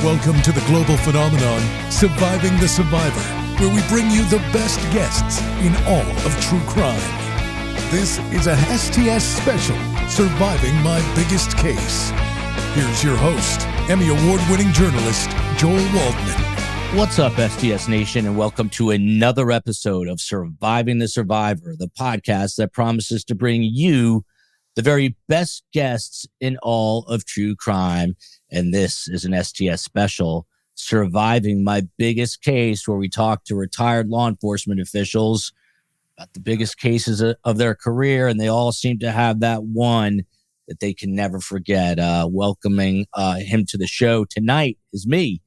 Welcome to the global phenomenon, Surviving the Survivor, where we bring you the best guests in all of true crime. This is a STS special, Surviving My Biggest Case. Here's your host, Emmy Award-winning journalist, Joel Waldman. What's up, STS Nation, and welcome to another episode of Surviving the Survivor, the podcast that promises to bring you the very best guests in all of true crime. And this is an STS special, Surviving My Biggest Case, where we talk to retired law enforcement officials about the biggest cases of their career, and they all seem to have that one that they can never forget. Welcoming him to the show tonight is me.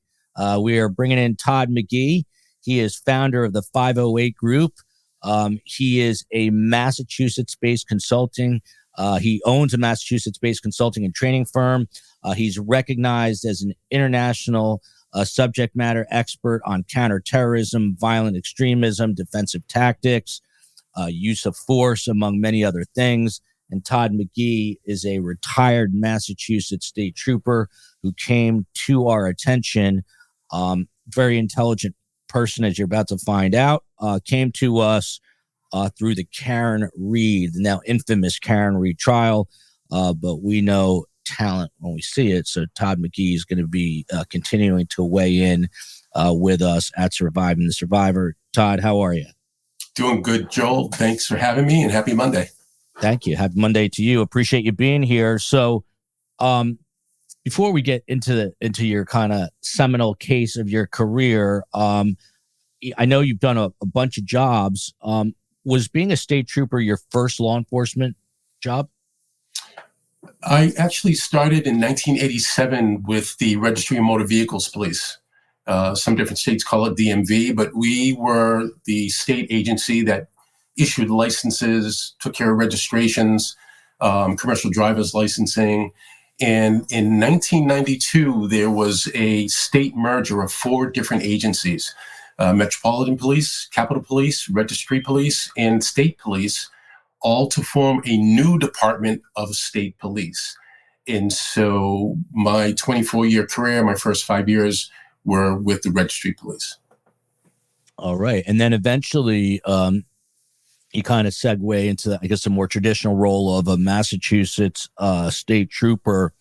We are bringing in Todd McGhee. He is founder of the 508 Group. He is a Massachusetts-based consulting. He owns a Massachusetts-based consulting and training firm. He's recognized as an international subject matter expert on counterterrorism, violent extremism, defensive tactics, use of force, among many other things. And Todd McGhee is a retired Massachusetts state trooper who came to our attention. Very intelligent person, as you're about to find out, came to us through the Karen Read, the now infamous Karen Read trial. But we know talent when we see it. So Todd McGhee is going to be continuing to weigh in with us at Surviving the Survivor. Todd, how are you? Doing good, Joel. Thanks for having me, and happy Monday. Thank you. Happy Monday to you. Appreciate you being here. So before we get into your kind of seminal case of your career, I know you've done a bunch of jobs. Was being a state trooper your first law enforcement job? I actually started in 1987 with the Registry of Motor Vehicles Police. Some different states call it DMV, but we were the state agency that issued licenses, took care of registrations, commercial driver's licensing. And in 1992, there was a state merger of 4 different agencies: Metropolitan Police, Capitol Police, Registry Police, and State Police, all to form a new department of state police. And so my 24-year career, my first 5 years were with the Registry Police. All right. And then eventually you kind of segue into, I guess, a more traditional role of a Massachusetts state trooper.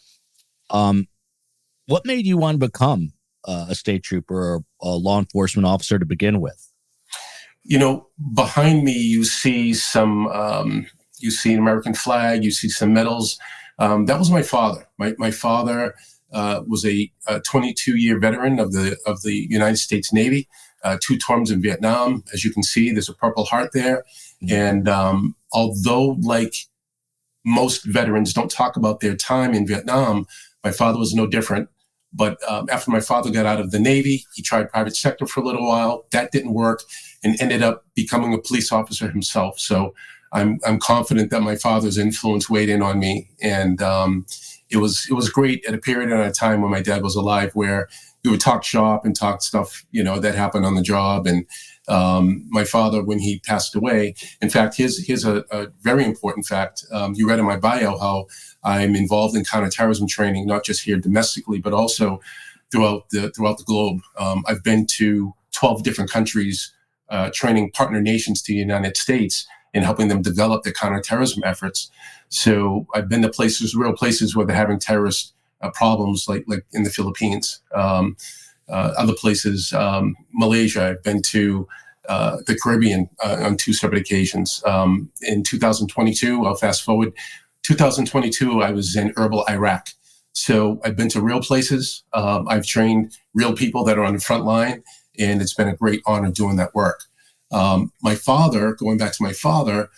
What made you want to become a state trooper or a law enforcement officer to begin with? You know, behind me, you see you see an American flag, you see some medals. That was my father. My father was a 22-year veteran of the United States Navy, 2 terms in Vietnam. As you can see, there's a Purple Heart there. And although, like most veterans don't talk about their time in Vietnam, my father was no different. But after my father got out of the Navy, he tried private sector for a little while. That didn't work, and ended up becoming a police officer himself. So I'm confident that my father's influence weighed in on me. And it was great at a period and a time when my dad was alive, where we would talk shop and talk stuff, that happened on the job. And my father, when he passed away, in fact, here's a very important fact. You read in my bio how I'm involved in counterterrorism training, not just here domestically, but also throughout the globe. I've been to 12 different countries, training partner nations to the United States and helping them develop their counterterrorism efforts. So I've been to real places where they're having terrorist problems, like in the Philippines, other places, Malaysia. I've been to the Caribbean on 2 separate occasions. In 2022, I'll fast forward, 2022, I was in Erbil, Iraq. So I've been to real places. I've trained real people that are on the front line, and it's been a great honor doing that work. My father, going back to my father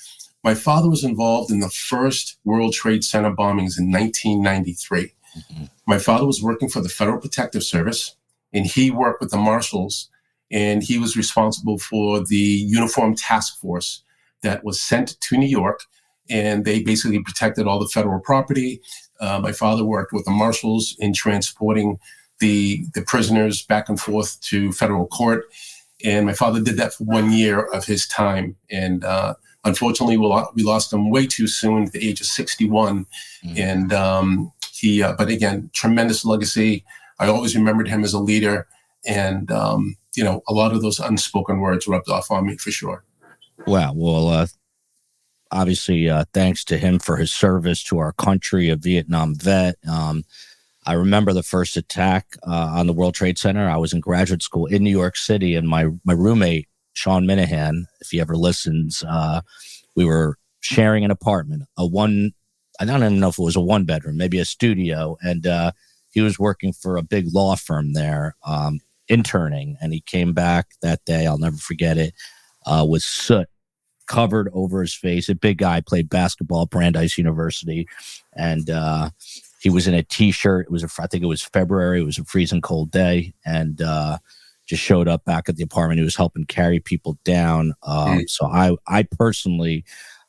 was involved in the first World Trade Center bombings in 1993. Mm-hmm. My father was working for the Federal Protective Service, and he worked with the marshals, and he was responsible for the uniformed task force that was sent to New York, and they basically protected all the federal property. My father worked with the marshals in transporting the prisoners back and forth to federal court. And my father did that for 1 year of his time. And unfortunately, we lost him way too soon at the age of 61. Mm-hmm. And but again, tremendous legacy. I always remembered him as a leader. And, a lot of those unspoken words rubbed off on me for sure. Wow. Well, obviously, thanks to him for his service to our country, a Vietnam vet. I remember the first attack on the World Trade Center. I was in graduate school in New York City, and my roommate, Sean Minahan, if he ever listens, we were sharing an apartment, I don't even know if it was a one bedroom, maybe a studio. And he was working for a big law firm there, interning. And he came back that day, I'll never forget it, with soot covered over his face. A big guy, played basketball at Brandeis University. And he was in a t-shirt. I think it was February. It was a freezing cold day. And just showed up back at the apartment. He was helping carry people down. So I personally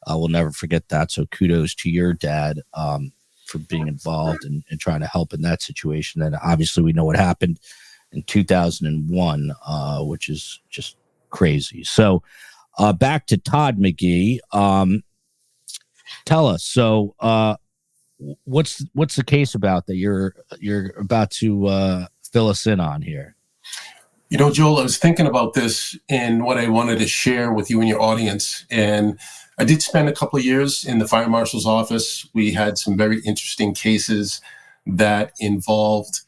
will never forget that. So kudos to your dad for being involved and trying to help in that situation. And obviously we know what happened in 2001, which is just crazy. So back to Todd McGhee. Tell us, so what's the case about that you're about to fill us in on here? Joel, I was thinking about this and what I wanted to share with you and your audience. And I did spend a couple of years in the fire marshal's office. We had some very interesting cases that involved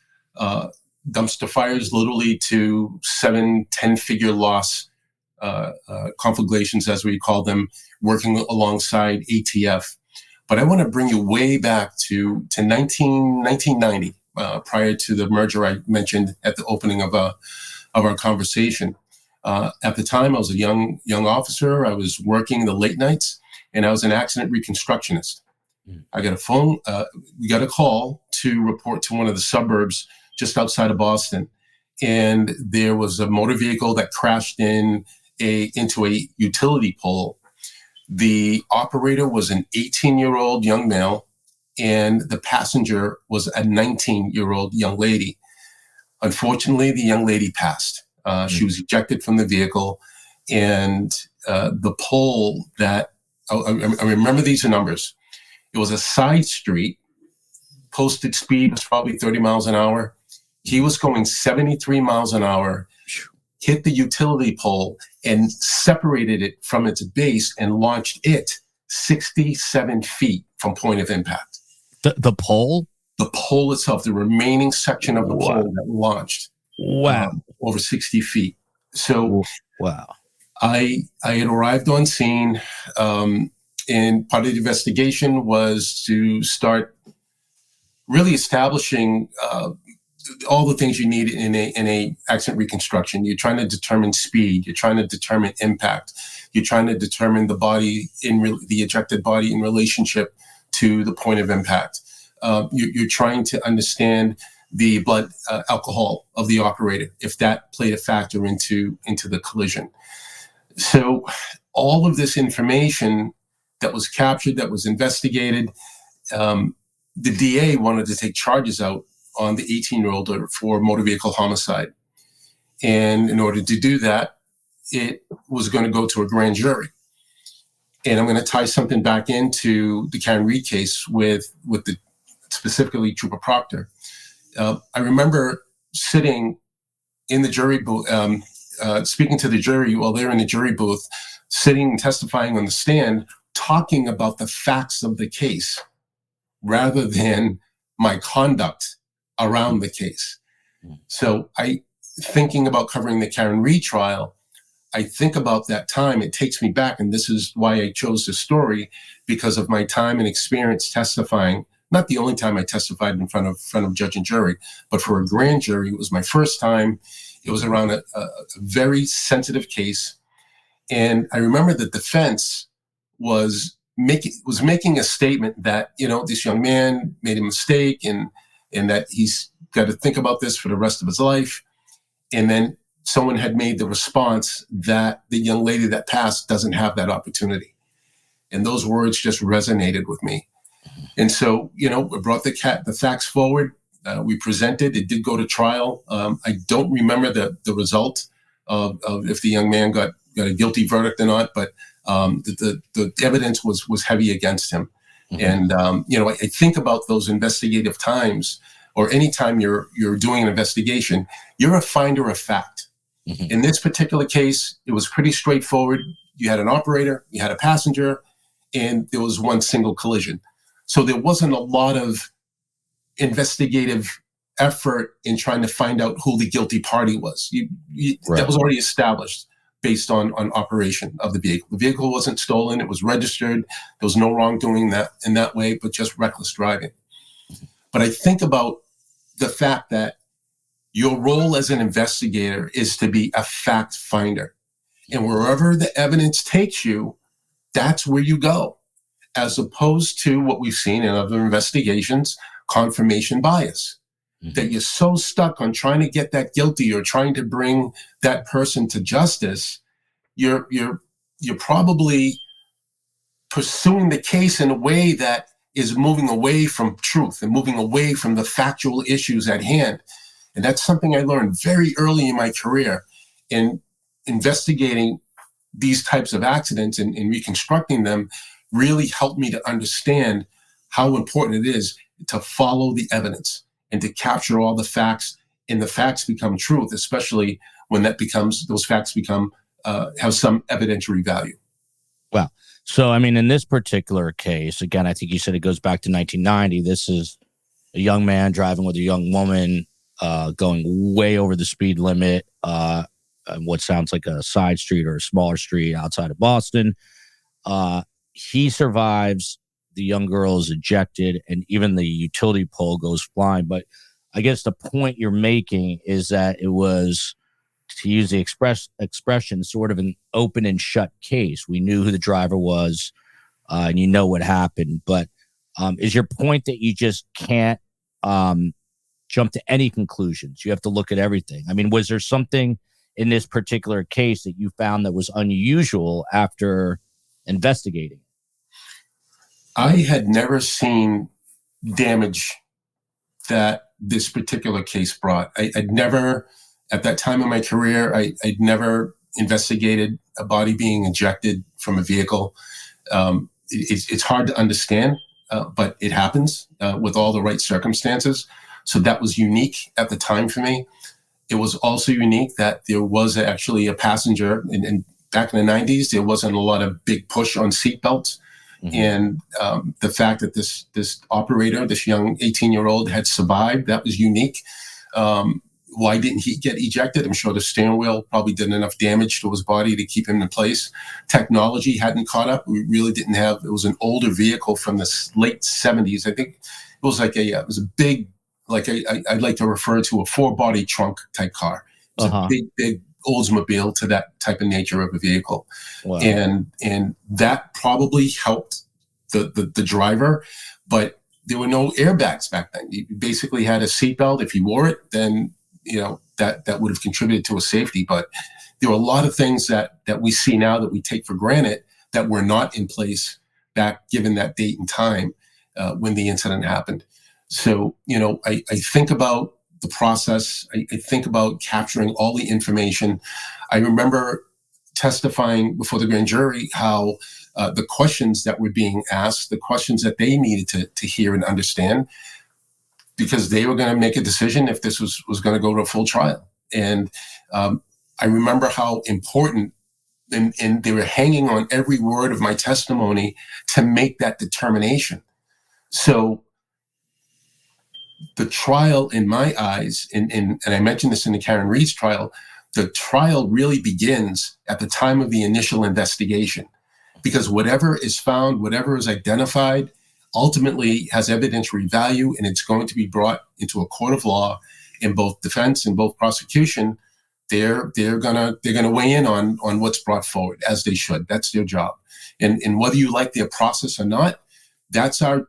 dumpster fires, literally to 7-10 figure loss conflagrations, as we call them, working alongside ATF. But I want to bring you way back to 1990, prior to the merger I mentioned at the opening of our conversation. At the time, I was a young officer. I was working the late nights, and I was an accident reconstructionist. I got a phone. We got a call to report to one of the suburbs just outside of Boston, and there was a motor vehicle that crashed into a utility pole. The operator was an 18-year-old young male, and the passenger was a 19-year-old young lady. Unfortunately, the young lady passed. She was ejected from the vehicle, and the pole that, I remember these numbers. It was a side street. Posted speed was probably 30 miles an hour. He was going 73 miles an hour, hit the utility pole and separated it from its base and launched it 67 feet from point of impact. The pole? The pole itself, the remaining section of the pole that launched. Wow. Over 60 feet. So wow. I had arrived on scene, and part of the investigation was to start really establishing all the things you need in a accident reconstruction. You're trying to determine speed. You're trying to determine impact. You're trying to determine the body the ejected body in relationship to the point of impact. You're trying to understand the blood alcohol of the operator, if that played a factor into the collision. So all of this information that was captured, that was investigated, the DA wanted to take charges out on the 18-year-old for motor vehicle homicide. And in order to do that, it was going to go to a grand jury. And I'm going to tie something back into the Karen Reed case with the specifically Trooper Proctor. I remember sitting in the jury booth, speaking to the jury while they're in the jury booth, sitting and testifying on the stand, talking about the facts of the case rather than my conduct around the case. So thinking about covering the Karen Reed trial, I think about that time. It takes me back, and this is why I chose this story, because of my time and experience testifying. Not the only time I testified in front of judge and jury, but for a grand jury, it was my first time. It was around a very sensitive case. And I remember the defense was making a statement that, this young man made a mistake and that he's got to think about this for the rest of his life. And then someone had made the response that the young lady that passed doesn't have that opportunity. And those words just resonated with me. And so, we brought the facts forward. We presented. It did go to trial. I don't remember the result of if the young man got a guilty verdict or not, but the evidence was heavy against him. Mm-hmm. And, I think about those investigative times or anytime you're doing an investigation, you're a finder of fact. Mm-hmm. In this particular case, it was pretty straightforward. You had an operator, you had a passenger, and there was one single collision. So there wasn't a lot of investigative effort in trying to find out who the guilty party was. Right. That was already established based on operation of the vehicle. The vehicle wasn't stolen. It was registered. There was no wrongdoing in that way, but just reckless driving. But I think about the fact that your role as an investigator is to be a fact finder. And wherever the evidence takes you, that's where you go, as opposed to what we've seen in other investigations, confirmation bias. Mm-hmm. That you're so stuck on trying to get that guilty or trying to bring that person to justice, you're probably pursuing the case in a way that is moving away from truth and moving away from the factual issues at hand. And that's something I learned very early in my career in investigating these types of accidents and reconstructing them. Really helped me to understand how important it is to follow the evidence and to capture all the facts, and the facts become truth, especially when those facts become have some evidentiary value. Well, so I mean, in this particular case, again, I think you said it goes back to 1990. This is a young man driving with a young woman, going way over the speed limit, on what sounds like a side street or a smaller street outside of Boston. He survives. The young girl is ejected, and even the utility pole goes flying. But I guess the point you're making is that it was, to use the expression, sort of an open and shut case. We knew who the driver was, and you know what happened. But is your point that you just can't jump to any conclusions? You have to look at everything. I mean, was there something in this particular case that you found that was unusual after investigating? I had never seen damage that this particular case brought. I'd never, at that time in my career, I'd never investigated a body being ejected from a vehicle. It's hard to understand, but it happens with all the right circumstances. So that was unique at the time for me. It was also unique that there was actually a passenger, and back in the 90s, there wasn't a lot of big push on seatbelts. Mm-hmm. And the fact that this operator, this young 18-year-old, had survived, that was unique. Why didn't he get ejected? I'm sure the steering wheel probably did enough damage to his body to keep him in place. Technology hadn't caught up. We really didn't have, it was an older vehicle from the late 70s. I think it was like it was a big, like I'd like to refer to a 4-body trunk type car. It was a big Oldsmobile to that type of nature of a vehicle. Wow. And that probably helped the driver, but there were no airbags back then. You basically had a seatbelt. If he wore it, then that would have contributed to a safety. But there were a lot of things that we see now that we take for granted that were not in place back given that date and time when the incident happened. So, I think about the process. I think about capturing all the information. I remember testifying before the grand jury how the questions that were being asked, the questions that they needed to hear and understand, because they were going to make a decision if this was going to go to a full trial. And I remember how important, and they were hanging on every word of my testimony to make that determination. So the trial, in my eyes, and I mentioned this in the Karen Reed's trial, the trial really begins at the time of the initial investigation, because whatever is found, whatever is identified, ultimately has evidentiary value, and it's going to be brought into a court of law. In both defense and both prosecution, they're gonna weigh in on what's brought forward, as they should. That's their job. And whether you like their process or not, that's our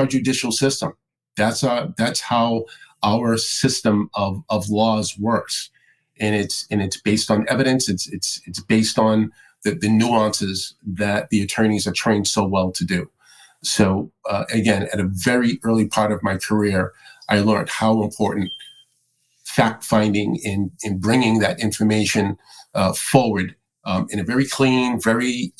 judicial system. That's how our system of laws works, and it's based on evidence. It's based on the nuances that the attorneys are trained so well to do. So again, at a very early part of my career, I learned how important fact finding in bringing that information forward in a very clean, very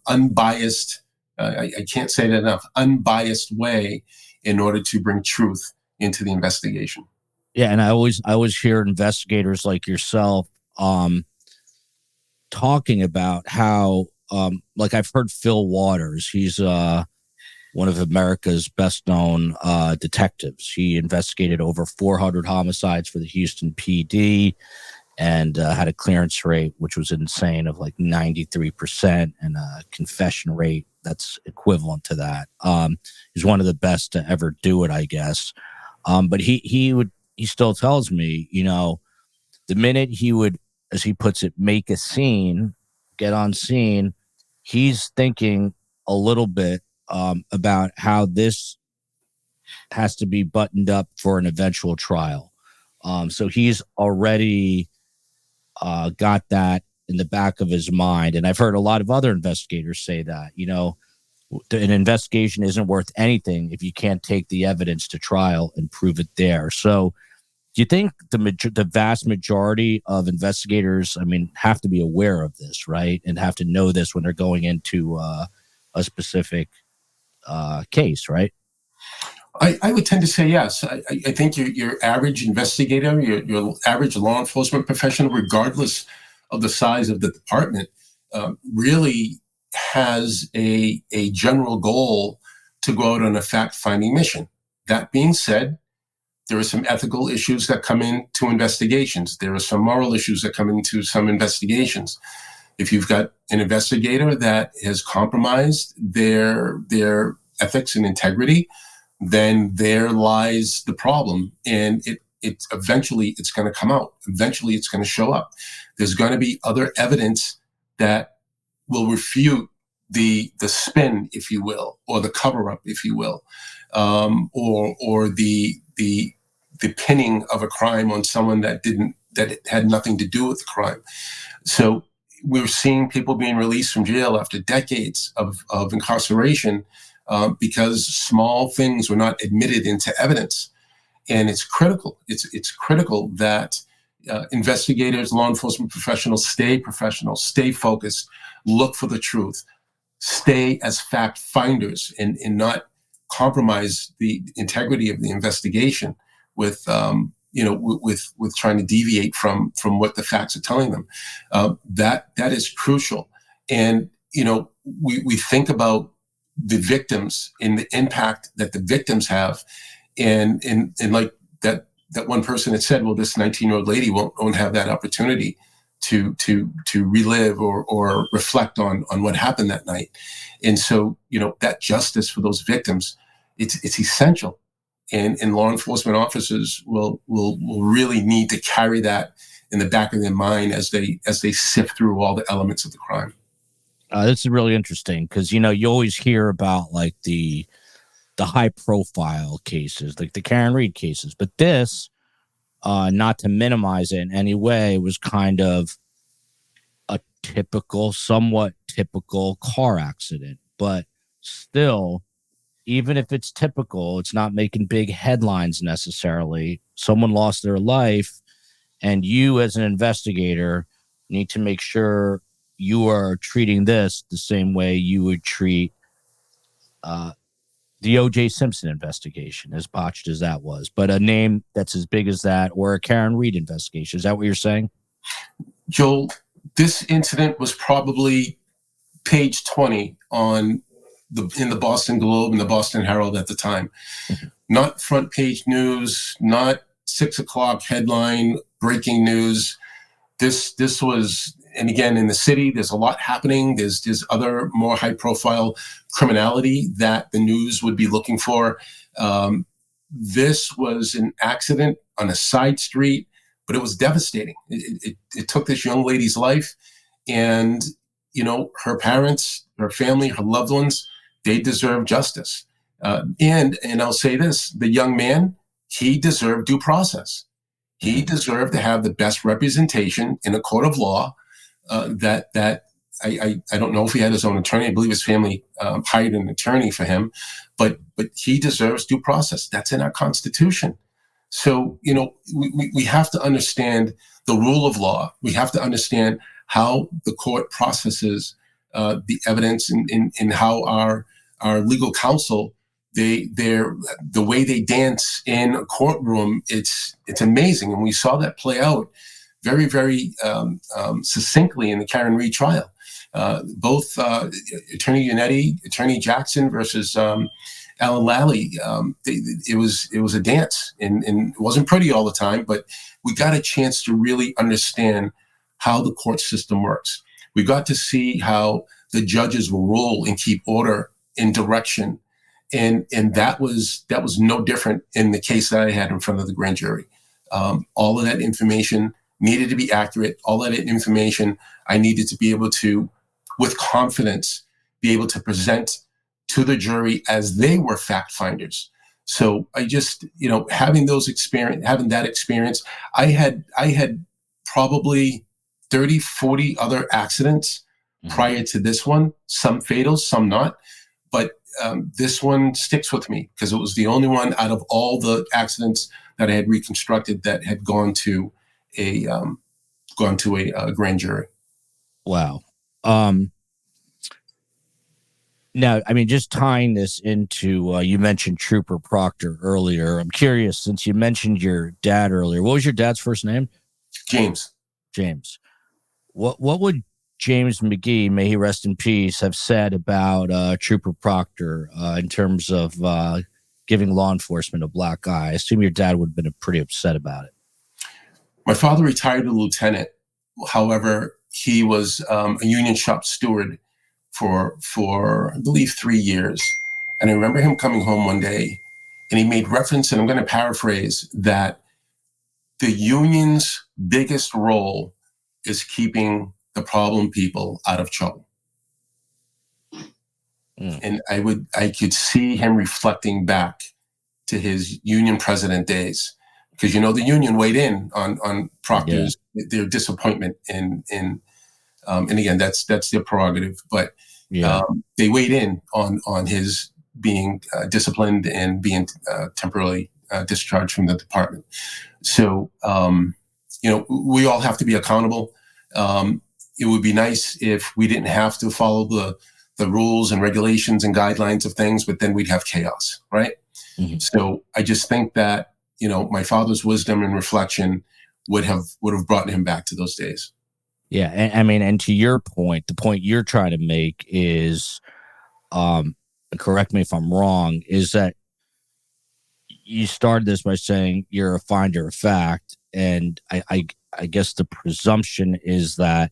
unbiased. I can't say that enough. Unbiased way, in order to bring truth into the investigation. Yeah, and I always hear investigators like yourself talking about how like I've heard Phil Waters. He's one of America's best known detectives. He investigated over 400 homicides for the Houston PD and had a clearance rate which was insane of like 93% and a confession rate that's equivalent to that. He's one of the best to ever do it, I guess. But he still tells me, you know, the minute he would, as he puts it, make a scene, get on scene, he's thinking a little bit about how this has to be buttoned up for an eventual trial. So he's already got that in the back of his mind. And I've heard a lot of other investigators say that, you know, an investigation isn't worth anything if you can't take the evidence to trial and prove it there. So do you think the vast majority of investigators, I mean, have to be aware of this, right? And have to know this when they're going into a specific case, right? I would tend to say yes. I think your average investigator, your average law enforcement professional, regardless of the size of the department, really has a general goal to go out on a fact-finding mission. That being said, there are some ethical issues that come into investigations. There are some moral issues that come into some investigations. If you've got an investigator that has compromised their ethics and integrity, then there lies the problem. And it eventually it's going to come out. Eventually it's going to show up. There's going to be other evidence that will refute the spin, if you will, or the cover-up, if you will, or the pinning of a crime on someone that had nothing to do with the crime. So we're seeing people being released from jail after decades of incarceration because small things were not admitted into evidence. And it's critical. It's critical that investigators, law enforcement professionals stay professional, stay focused, look for the truth, stay as fact finders, and not compromise the integrity of the investigation with trying to deviate from what the facts are telling them. That is crucial. And we think about the victims and the impact that the victims have, and like that one person had said, well, this 19-year-old lady won't have that opportunity to relive or reflect on what happened that night. And so that justice for those victims, it's essential. And law enforcement officers will really need to carry that in the back of their mind as they sift through all the elements of the crime. This is really interesting because you always hear about like the high profile cases, like the Karen Reed cases, but this, not to minimize it in any way, was kind of a somewhat typical car accident, but still, even if it's typical, it's not making big headlines necessarily. Someone lost their life, and you as an investigator need to make sure you are treating this the same way you would treat the O.J. Simpson investigation, as botched as that was, but a name that's as big as that, or a Karen Reed investigation. Is that what you're saying? Joel, this incident was probably page 20 in the Boston Globe and the Boston Herald at the time. Not front page news, not 6 o'clock headline, breaking news. This was, and again, in the city, there's a lot happening. There's other more high profile criminality that the news would be looking for. This was an accident on a side street, but it was devastating. It took this young lady's life, and her parents, her family, her loved ones, they deserve justice. And I'll say this: the young man, he deserved due process. He deserved to have the best representation in a court of law. That I don't know if he had his own attorney. I believe his family hired an attorney for him, but he deserves due process. That's in our Constitution. So we have to understand the rule of law. We have to understand how the court processes the evidence, and how our legal counsel they're the way they dance in a courtroom. It's amazing, and we saw that play out very, very succinctly in the Karen Reed trial. Both Attorney Yannetti, Attorney Jackson versus Alan Lally. It was a dance, and it wasn't pretty all the time, but we got a chance to really understand how the court system works. We got to see how the judges will rule and keep order and direction, and that was no different in the case that I had in front of the grand jury. All of that information needed to be accurate. All of that information I needed to be able to, with confidence, be able to present to the jury as they were fact finders. So I just, having that experience, I had probably 30, 40 other accidents prior to this one, some fatal, some not. But this one sticks with me because it was the only one out of all the accidents that I had reconstructed that had gone to a grand jury. Wow. Now, I mean, just tying this into, you mentioned Trooper Proctor earlier. I'm curious, since you mentioned your dad earlier, what was your dad's first name? James. James. What would James McGhee, may he rest in peace, have said about Trooper Proctor in terms of giving law enforcement a black eye? I assume your dad would have been pretty upset about it. My father retired a lieutenant. However, he was a union shop steward for I believe 3 years. And I remember him coming home one day and he made reference, and I'm going to paraphrase, that the union's biggest role is keeping the problem people out of trouble. And I could see him reflecting back to his union president days, because the union weighed in on Proctor's their disappointment and again that's their prerogative, but they weighed in on his being disciplined and being temporarily discharged from the department. So we all have to be accountable. It would be nice if we didn't have to follow the rules and regulations and guidelines of things, but then we'd have chaos, right? Mm-hmm. So I just think that my father's wisdom and reflection would have brought him back to those days. Yeah, and to your point, the point you're trying to make is, correct me if I'm wrong, is that you started this by saying you're a finder of fact, and I guess the presumption is that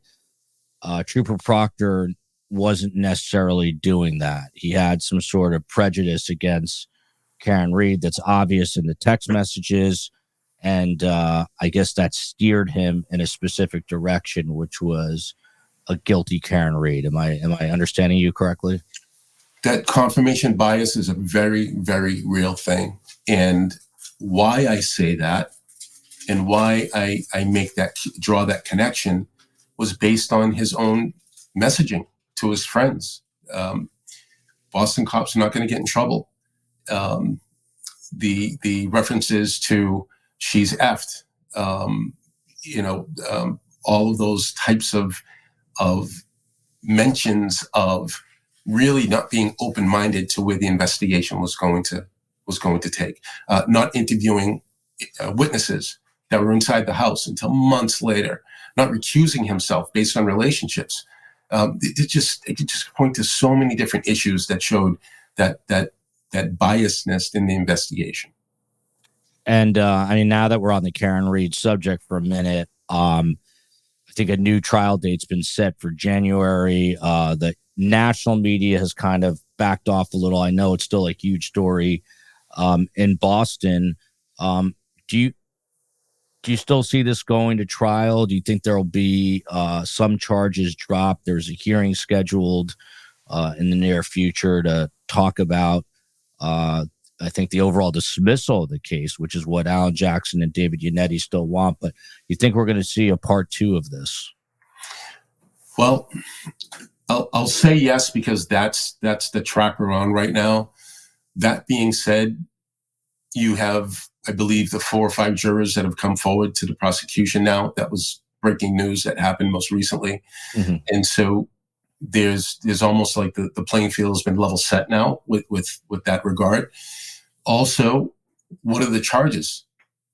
Trooper Proctor wasn't necessarily doing that. He had some sort of prejudice against Karen Reed that's obvious in the text messages, and I guess that steered him in a specific direction, which was a guilty Karen Reed. Am I understanding you correctly? That confirmation bias is a very, very real thing, and why I say that and why I draw that connection was based on his own messaging to his friends. Boston cops are not going to get in trouble. The references to she's effed, all of those types of mentions of really not being open-minded to where the investigation was going to take, not interviewing witnesses that were inside the house until months later, not recusing himself based on relationships. It could just point to so many different issues that showed that biasness in the investigation. And now that we're on the Karen Reed subject for a minute, I think a new trial date's been set for January. The national media has kind of backed off a little. I know it's still a huge story in Boston. Do you still see this going to trial? Do you think there'll be some charges dropped? There's a hearing scheduled in the near future to talk about I think the overall dismissal of the case, which is what Alan Jackson and David Yannetti still want. But you think we're going to see a part 2 of this? Well, I'll say yes, because that's the track we're on right now. That being said, you have, I believe, the 4 or 5 jurors that have come forward to the prosecution now. That was breaking news that happened most recently. Mm-hmm. And so there's almost like the playing field has been level set now with that regard. Also, what are the charges,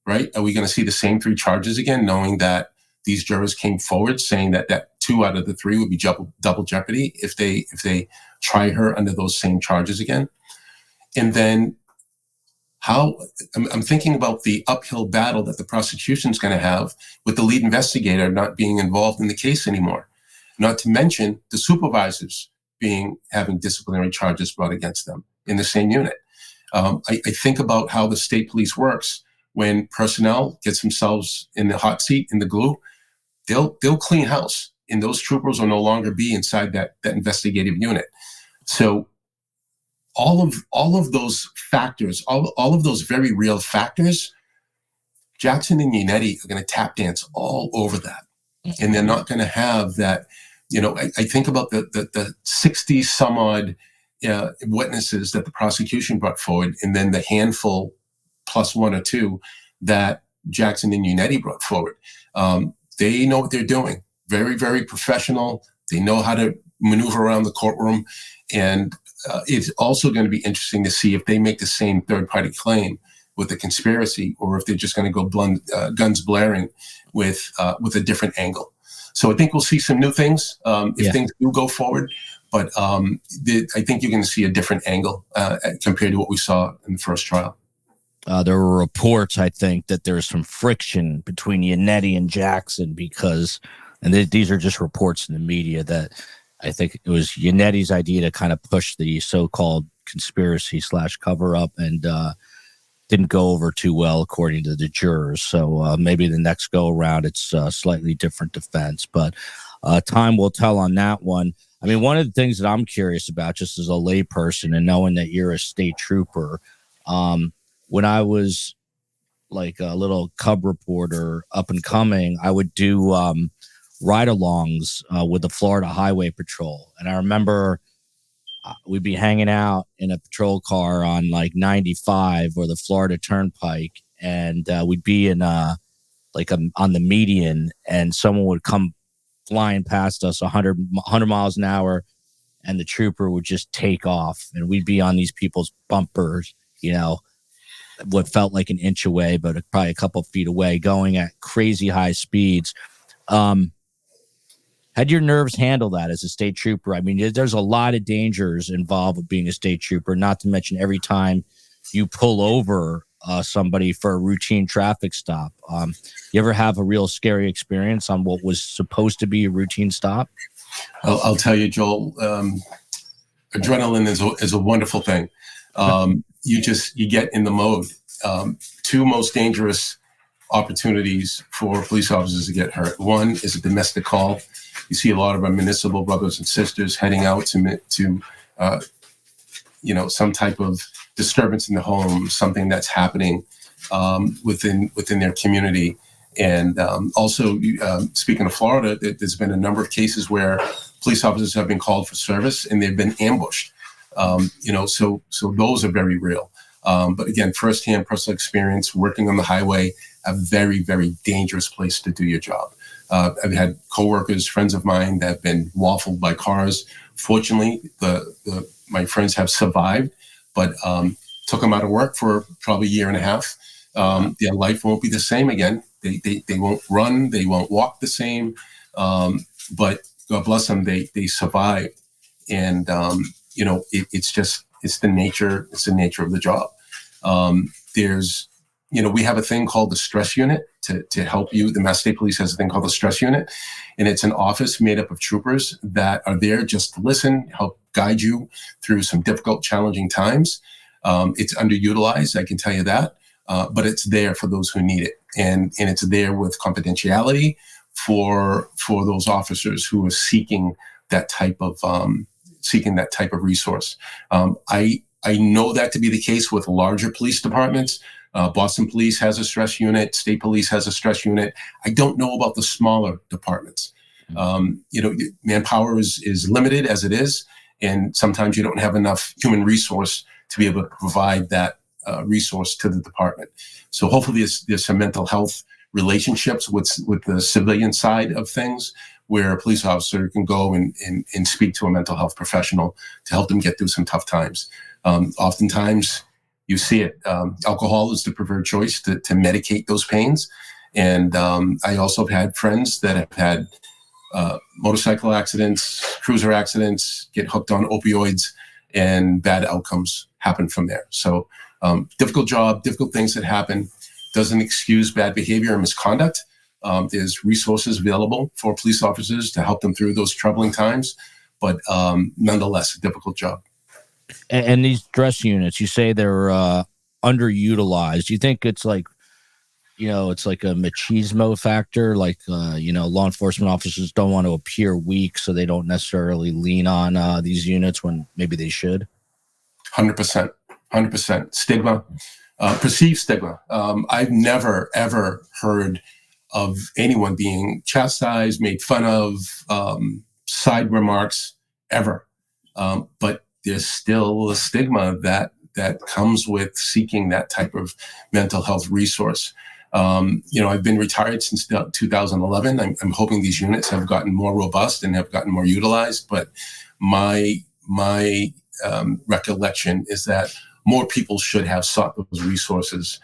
right? Are we going to see the same 3 charges again, knowing that these jurors came forward saying that 2 out of the 3 would be double jeopardy if they try her under those same charges again? And then I'm thinking about the uphill battle that the prosecution's going to have with the lead investigator not being involved in the case anymore. Not to mention the supervisors having disciplinary charges brought against them in the same unit. I think about how the state police works. When personnel gets themselves in the hot seat, in the glue, they'll clean house, and those troopers will no longer be inside that investigative unit. So all of those factors, all of those very real factors, Jackson and Yannetti are going to tap dance all over that. And they're not going to have that, I think about the 60 some odd witnesses that the prosecution brought forward, and then the handful plus 1 or 2 that Jackson and Yannetti brought forward. They know what they're doing. Very, very professional. They know how to maneuver around the courtroom. And it's also going to be interesting to see if they make the same third-party claim with the conspiracy, or if they're just going to go guns blaring with a different angle. So I think we'll see some new things if things do go forward. But I think you're going to see a different angle compared to what we saw in the first trial. There were reports, I think, that there's some friction between Yannetti and Jackson and these are just reports in the media, that I think it was Yannetti's idea to kind of push the so-called conspiracy / cover-up, and didn't go over too well, according to the jurors. So maybe the next go-around, it's a slightly different defense. But time will tell on that one. I mean, one of the things that I'm curious about, just as a layperson and knowing that you're a state trooper, when I was like a little cub reporter up and coming, I would do ride-alongs with the Florida Highway Patrol. And I remember we'd be hanging out in a patrol car on like 95 or the Florida Turnpike, and we'd be in on the median, and someone would come flying past us 100 miles an hour, and the trooper would just take off, and we'd be on these people's bumpers, what felt like an inch away, but probably a couple feet away, going at crazy high speeds. How'd your nerves handle that as a state trooper? I mean, there's a lot of dangers involved with being a state trooper, not to mention every time you pull over somebody for a routine traffic stop. You ever have a real scary experience on what was supposed to be a routine stop? I'll tell you, Joel, adrenaline is a wonderful thing. You get in the mode. 2 most dangerous opportunities for police officers to get hurt. One is a domestic call. You see a lot of our municipal brothers and sisters heading out to some type of disturbance in the home, something that's happening within their community. And also, speaking of Florida, there's been a number of cases where police officers have been called for service and they've been ambushed. So those are very real. But again, firsthand personal experience working on the highway, a very, very dangerous place to do your job. I've had coworkers, friends of mine that have been waffled by cars. Fortunately, my friends have survived, but took them out of work for probably a year and a half. Their life won't be the same again. They won't run, they won't walk the same. But God bless them, they survived. And it's the nature of the job. We have a thing called the stress unit to help you. The Mass State Police has a thing called the stress unit, and it's an office made up of troopers that are there just to listen, help guide you through some difficult, challenging times. It's underutilized, I can tell you that, but it's there for those who need it, and it's there with confidentiality for those officers who are seeking that type of resource. I know that to be the case with larger police departments. Boston Police has a stress unit. State Police has a stress unit. I don't know about the smaller departments. Manpower is limited as it is, and sometimes you don't have enough human resource to be able to provide that resource to the department. So hopefully there's some mental health relationships with the civilian side of things, where a police officer can go and speak to a mental health professional to help them get through some tough times. Oftentimes, you see it. Alcohol is the preferred choice to medicate those pains. And I also have had friends that have had motorcycle accidents, cruiser accidents, get hooked on opioids, and bad outcomes happen from there. So difficult job, difficult things that happen. Doesn't excuse bad behavior and misconduct. There's resources available for police officers to help them through those troubling times, but nonetheless, a difficult job. And these dress units, you say they're underutilized. Do you think it's like, it's like a machismo factor? Like, law enforcement officers don't want to appear weak, so they don't necessarily lean on these units when maybe they should? 100%. Stigma, perceived stigma. I've never, ever heard of anyone being chastised, made fun of, side remarks, ever. But there's still a stigma that comes with seeking that type of mental health resource. I've been retired since 2011. I'm hoping these units have gotten more robust and have gotten more utilized. But my recollection is that more people should have sought those resources.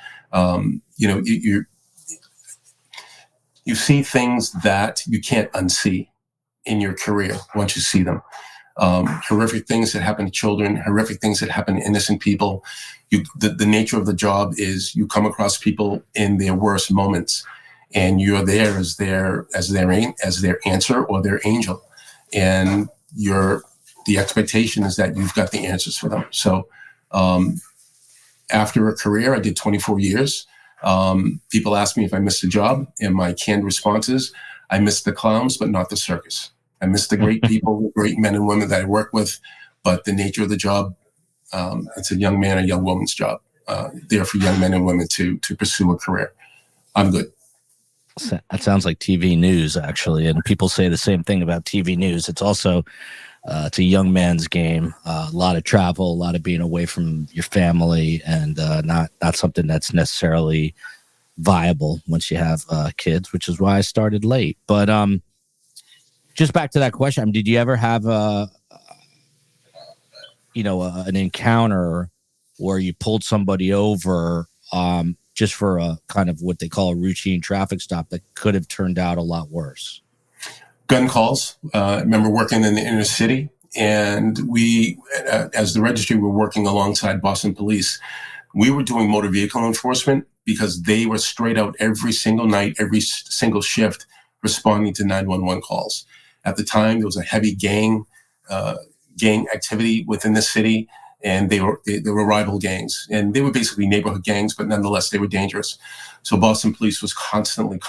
You see things that you can't unsee in your career once you see them. Horrific things that happen to children, horrific things that happen to innocent people. The nature of the job is you come across people in their worst moments, and you're there as their answer or their angel, and the expectation is that you've got the answers for them. So after a career, I did 24 years. People ask me if I missed a job, and my canned response is, I missed the clowns, but not the circus. I miss the great people, the great men and women that I work with, but the nature of the job, it's a young man or young woman's job. There for young men and women to pursue a career. I'm good. That sounds like TV news, actually, and people say the same thing about TV news. It's also it's a young man's game. A lot of travel, a lot of being away from your family, and not something that's necessarily viable once you have kids, which is why I started late. But just back to that question, did you ever have an encounter where you pulled somebody over just for a kind of what they call a routine traffic stop that could have turned out a lot worse? Gun calls. I remember working in the inner city, and we, as the registry, were working alongside Boston Police. We were doing motor vehicle enforcement because they were straight out every single night, every single shift, responding to 911 calls. At the time, there was a heavy gang activity within the city, and they were rival gangs, and they were basically neighborhood gangs, but nonetheless, they were dangerous. So Boston Police was constantly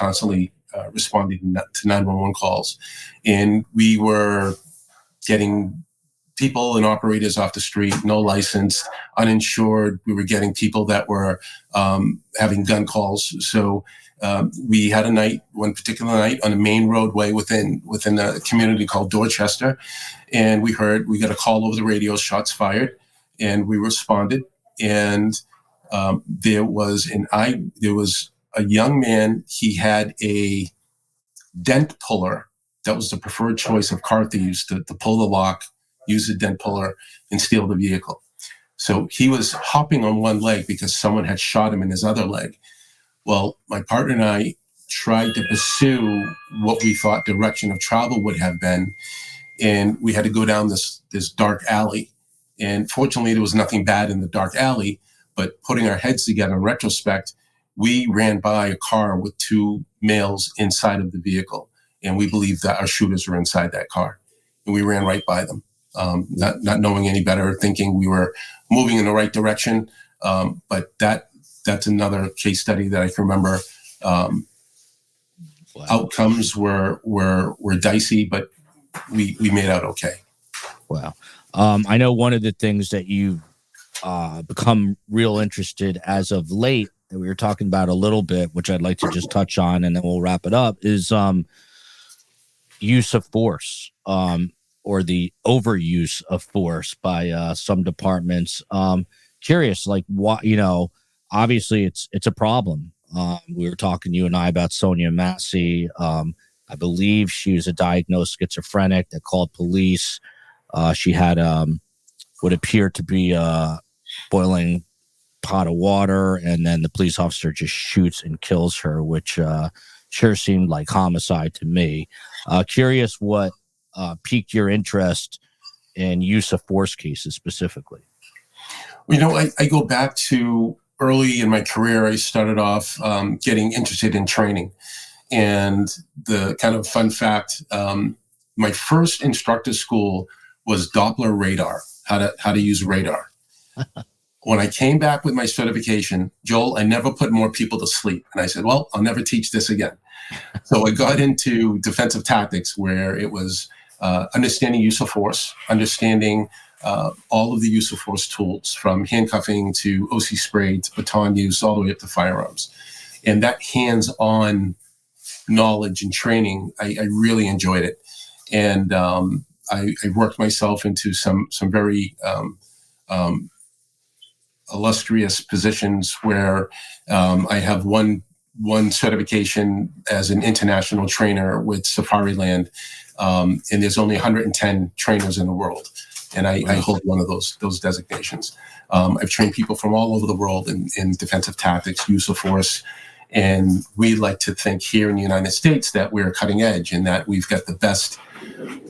responding to 911 calls, and we were getting people and operators off the street, no license, uninsured. We were getting people that were having gun calls. So we had one particular night on a main roadway within a community called Dorchester, and we got a call over the radio, shots fired, and we responded. And there was a young man. He had a dent puller. That was the preferred choice of car thieves, to pull the lock, use a dent puller, and steal the vehicle. So he was hopping on one leg because someone had shot him in his other leg. Well, my partner and I tried to pursue what we thought direction of travel would have been, and we had to go down this dark alley. And fortunately, there was nothing bad in the dark alley, but putting our heads together in retrospect, we ran by a car with two males inside of the vehicle, and we believed that our shooters were inside that car, and we ran right by them, not knowing any better, thinking we were moving in the right direction. But that's another case study that I can remember. Wow. Outcomes were dicey, but we made out okay. Wow. I know one of the things that you've become real interested as of late that we were talking about a little bit, which I'd like to just touch on, and then we'll wrap it up, is use of force, or the overuse of force by some departments. Curious, like, what, obviously it's a problem. We were talking, you and I, about Sonia Massey. I believe she was a diagnosed schizophrenic that called police. She had what appeared to be a boiling pot of water, and then the police officer just shoots and kills her, which sure seemed like homicide to me. Curious what piqued your interest in use of force cases specifically. I go back to early in my career. I started off getting interested in training. And the kind of fun fact, my first instructor school was Doppler radar, how to use radar. When I came back with my certification, Joel, I never put more people to sleep. And I said, well, I'll never teach this again. So I got into defensive tactics, where it was understanding use of force, understanding all of the use of force tools, from handcuffing to OC spray to baton use, all the way up to firearms. And that hands-on knowledge and training, I really enjoyed it. And I worked myself into some very illustrious positions, where I have one certification as an international trainer with Safariland, and there's only 110 trainers in the world, and I hold one of those designations. I've trained people from all over the world in defensive tactics, use of force, and we like to think here in the United States that we're cutting edge, and that we've got the best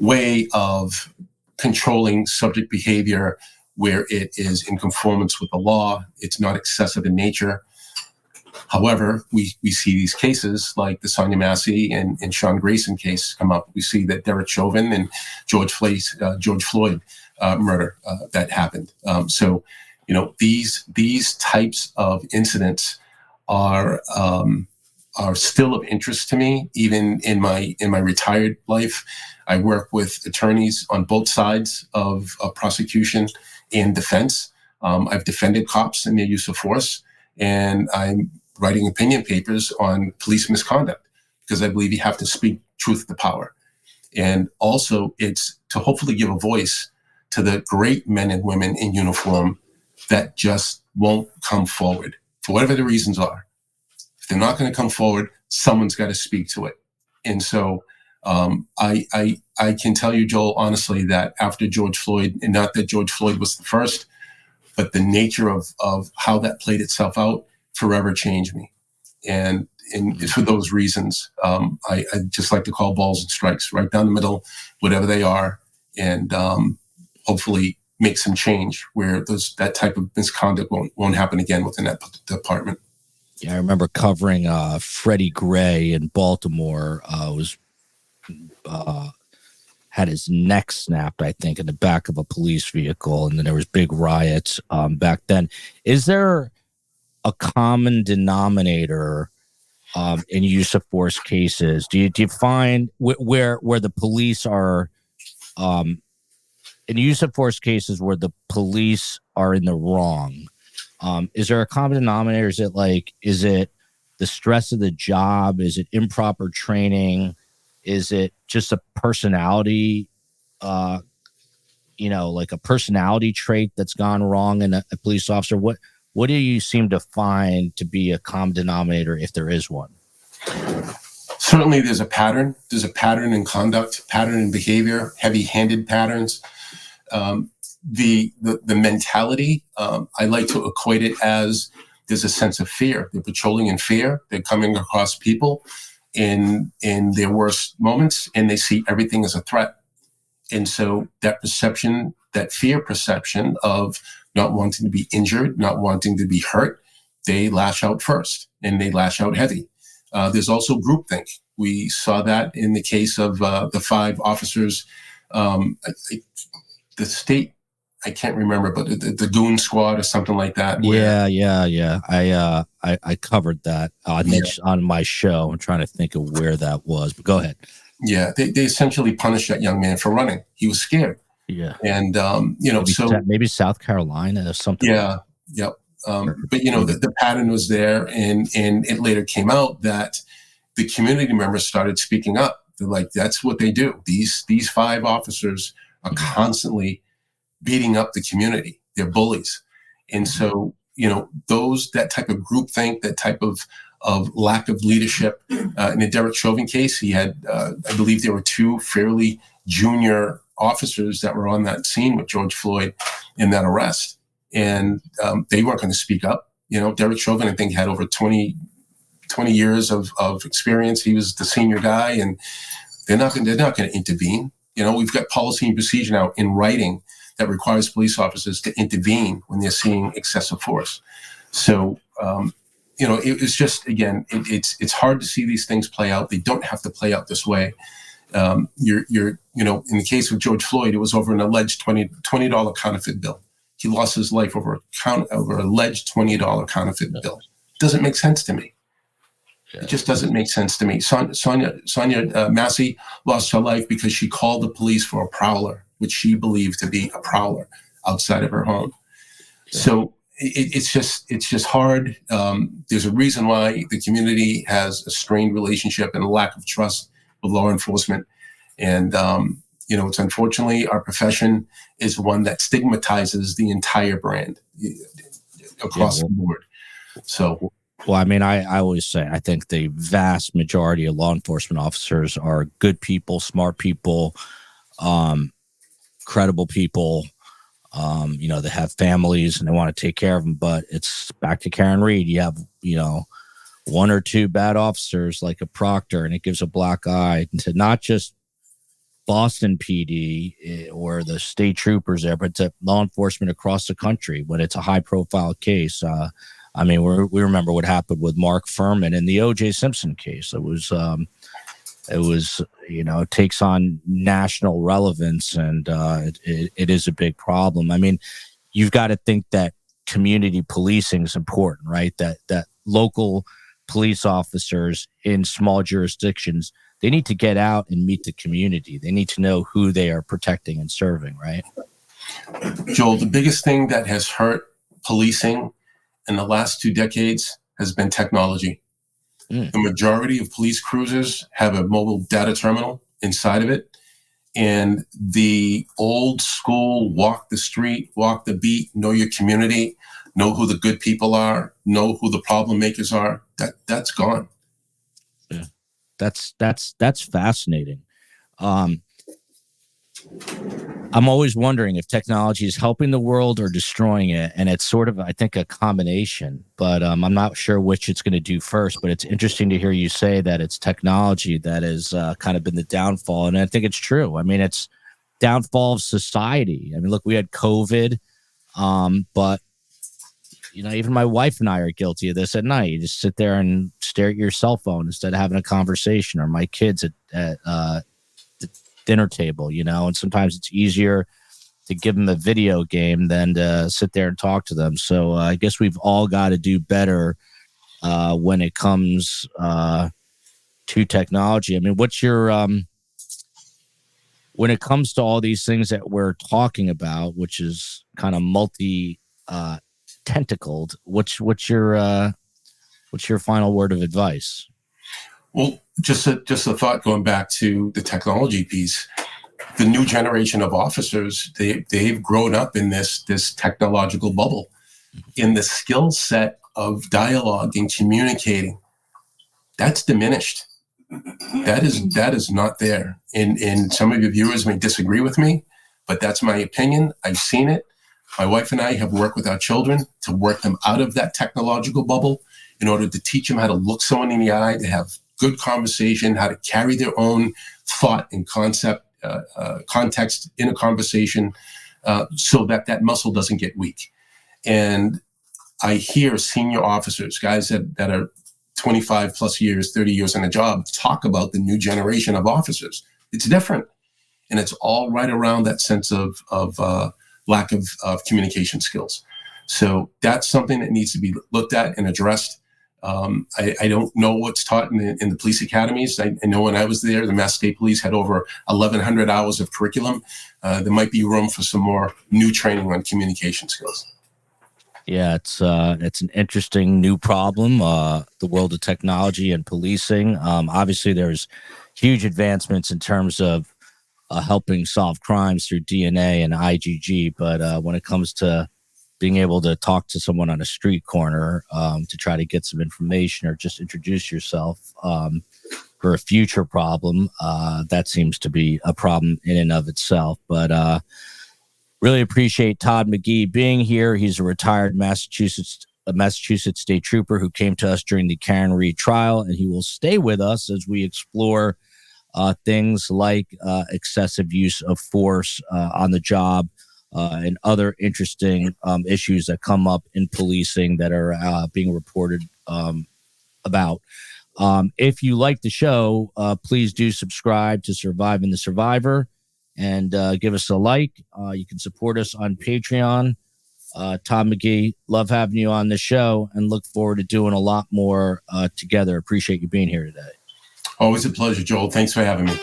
way of controlling subject behavior, where it is in conformance with the law. It's not excessive in nature. However, we see these cases like the Sonia Massey and Sean Grayson case come up. We see that Derek Chauvin and George Floyd murder that happened. So, these types of incidents are still of interest to me, even in my retired life. I work with attorneys on both sides of prosecution and defense. I've defended cops in their use of force, and I'm writing opinion papers on police misconduct, because I believe you have to speak truth to power. And also, it's to hopefully give a voice to the great men and women in uniform that just won't come forward for whatever the reasons are. If they're not going to come forward, someone's got to speak to it. And so I can tell you, Joel, honestly, that after George Floyd, and not that George Floyd was the first, but the nature of how that played itself out forever changed me. And for those reasons, I just like to call balls and strikes right down the middle, whatever they are, and hopefully make some change where that type of misconduct won't happen again within that department. Yeah, I remember covering Freddie Gray in Baltimore. Had his neck snapped, I think, in the back of a police vehicle, and then there was big riots back then. Is there a common denominator in use of force cases? Do you find where the police are in use of force cases where the police are in the wrong? Is there a common denominator? Is it the stress of the job? Is it improper training? Is it just a personality, like a personality trait that's gone wrong in a police officer? What do you seem to find to be a common denominator, if there is one? Certainly there's a pattern. There's a pattern in conduct, pattern in behavior, heavy-handed patterns. The mentality, I like to equate it as there's a sense of fear. They're patrolling in fear. They're coming across people in their worst moments, and they see everything as a threat. And so that perception, that fear perception of not wanting to be injured, not wanting to be hurt, they lash out first, and they lash out heavy. There's also groupthink. We saw that in the case of the 5 officers, the state, I can't remember, but the goon squad or something like that. Yeah. I covered that on my show. I'm trying to think of where that was, but go ahead. Yeah, they essentially punished that young man for running. He was scared. Yeah, and maybe South Carolina or something. Yeah, yep. But the pattern was there, and it later came out that the community members started speaking up. They're like, that's what they do. These 5 officers are constantly beating up the community. They're bullies. And so, that type of groupthink, that type of of lack of leadership. In the Derek Chauvin case, he had, I believe there were 2 fairly junior officers that were on that scene with George Floyd in that arrest. And they weren't going to speak up. Derek Chauvin, I think, had over 20 years of experience. He was the senior guy, and they're not going to intervene. We've got policy and procedure now in writing that requires police officers to intervene when they're seeing excessive force. So, it's just, again, it's hard to see these things play out. They don't have to play out this way. In the case of George Floyd, it was over an alleged $20 counterfeit bill. He lost his life over alleged $20 counterfeit bill. Doesn't make sense to me. It just doesn't make sense to me. Sonia Massey lost her life because she called the police for a prowler, which she believed to be a prowler outside of her home. Yeah. So it's just hard. There's a reason why the community has a strained relationship and a lack of trust with law enforcement. And, it's unfortunately our profession is one that stigmatizes the entire brand across the board. So. Well, I mean, I always say, I think the vast majority of law enforcement officers are good people, smart people, credible people, they have families and they want to take care of them. But it's back to Karen Reed. You have, 1 or 2 bad officers like a Proctor, and it gives a black eye to not just Boston PD or the state troopers there, but to law enforcement across the country when it's a high profile case. We remember what happened with Mark Furman in the O.J. Simpson case. It takes on national relevance, and it is a big problem. I mean, you've got to think that community policing is important, right? That local police officers in small jurisdictions, they need to get out and meet the community. They need to know who they are protecting and serving, right? Joel, the biggest thing that has hurt policing in the last 2 decades has been technology. The majority of police cruisers have a mobile data terminal inside of it. And the old school walk the street, walk the beat, know your community, know who the good people are, know who the problem makers are, that's gone. Yeah. That's fascinating. I'm always wondering if technology is helping the world or destroying it. And it's sort of, I think, a combination, but I'm not sure which it's going to do first. But it's interesting to hear you say that it's technology that has kind of been the downfall. And I think it's true. I mean, it's downfall of society. I mean, look, we had COVID, but, even my wife and I are guilty of this at night. You just sit there and stare at your cell phone instead of having a conversation, or my kids at the dinner table, and sometimes it's easier to give them a video game than to sit there and talk to them. So I guess we've all got to do better when it comes to technology. I mean, what's your when it comes to all these things that we're talking about, which is kind of multi tentacled, what's your final word of advice? Well, just a thought going back to the technology piece. The new generation of officers, they've grown up in this technological bubble. In the skill set of dialogue and communicating, that's diminished. That is not there. And some of your viewers may disagree with me, but that's my opinion. I've seen it. My wife and I have worked with our children to work them out of that technological bubble in order to teach them how to look someone in the eye, to have good conversation, how to carry their own thought and concept, context in a conversation, so that muscle doesn't get weak. And I hear senior officers, guys that are 25 plus years, 30 years in a job, talk about the new generation of officers. It's different. And it's all right around that sense of lack of communication skills. So that's something that needs to be looked at and addressed. I don't know what's taught in the police academies. I know when I was there, the Mass State Police had over 1,100 hours of curriculum. There might be room for some more new training on communication skills. Yeah, it's an interesting new problem, the world of technology and policing. Obviously, there's huge advancements in terms of helping solve crimes through DNA and IgG. But when it comes to being able to talk to someone on a street corner to try to get some information or just introduce yourself for a future problem, that seems to be a problem in and of itself. But really appreciate Todd McGhee being here. He's a retired Massachusetts state trooper who came to us during the Karen Reed trial, and he will stay with us as we explore things like excessive use of force on the job and other interesting issues that come up in policing that are being reported about. If you like the show, please do subscribe to Surviving the Survivor and give us a like. You can support us on Patreon. Todd McGhee, love having you on the show and look forward to doing a lot more together. Appreciate you being here today. Always a pleasure, Joel. Thanks for having me.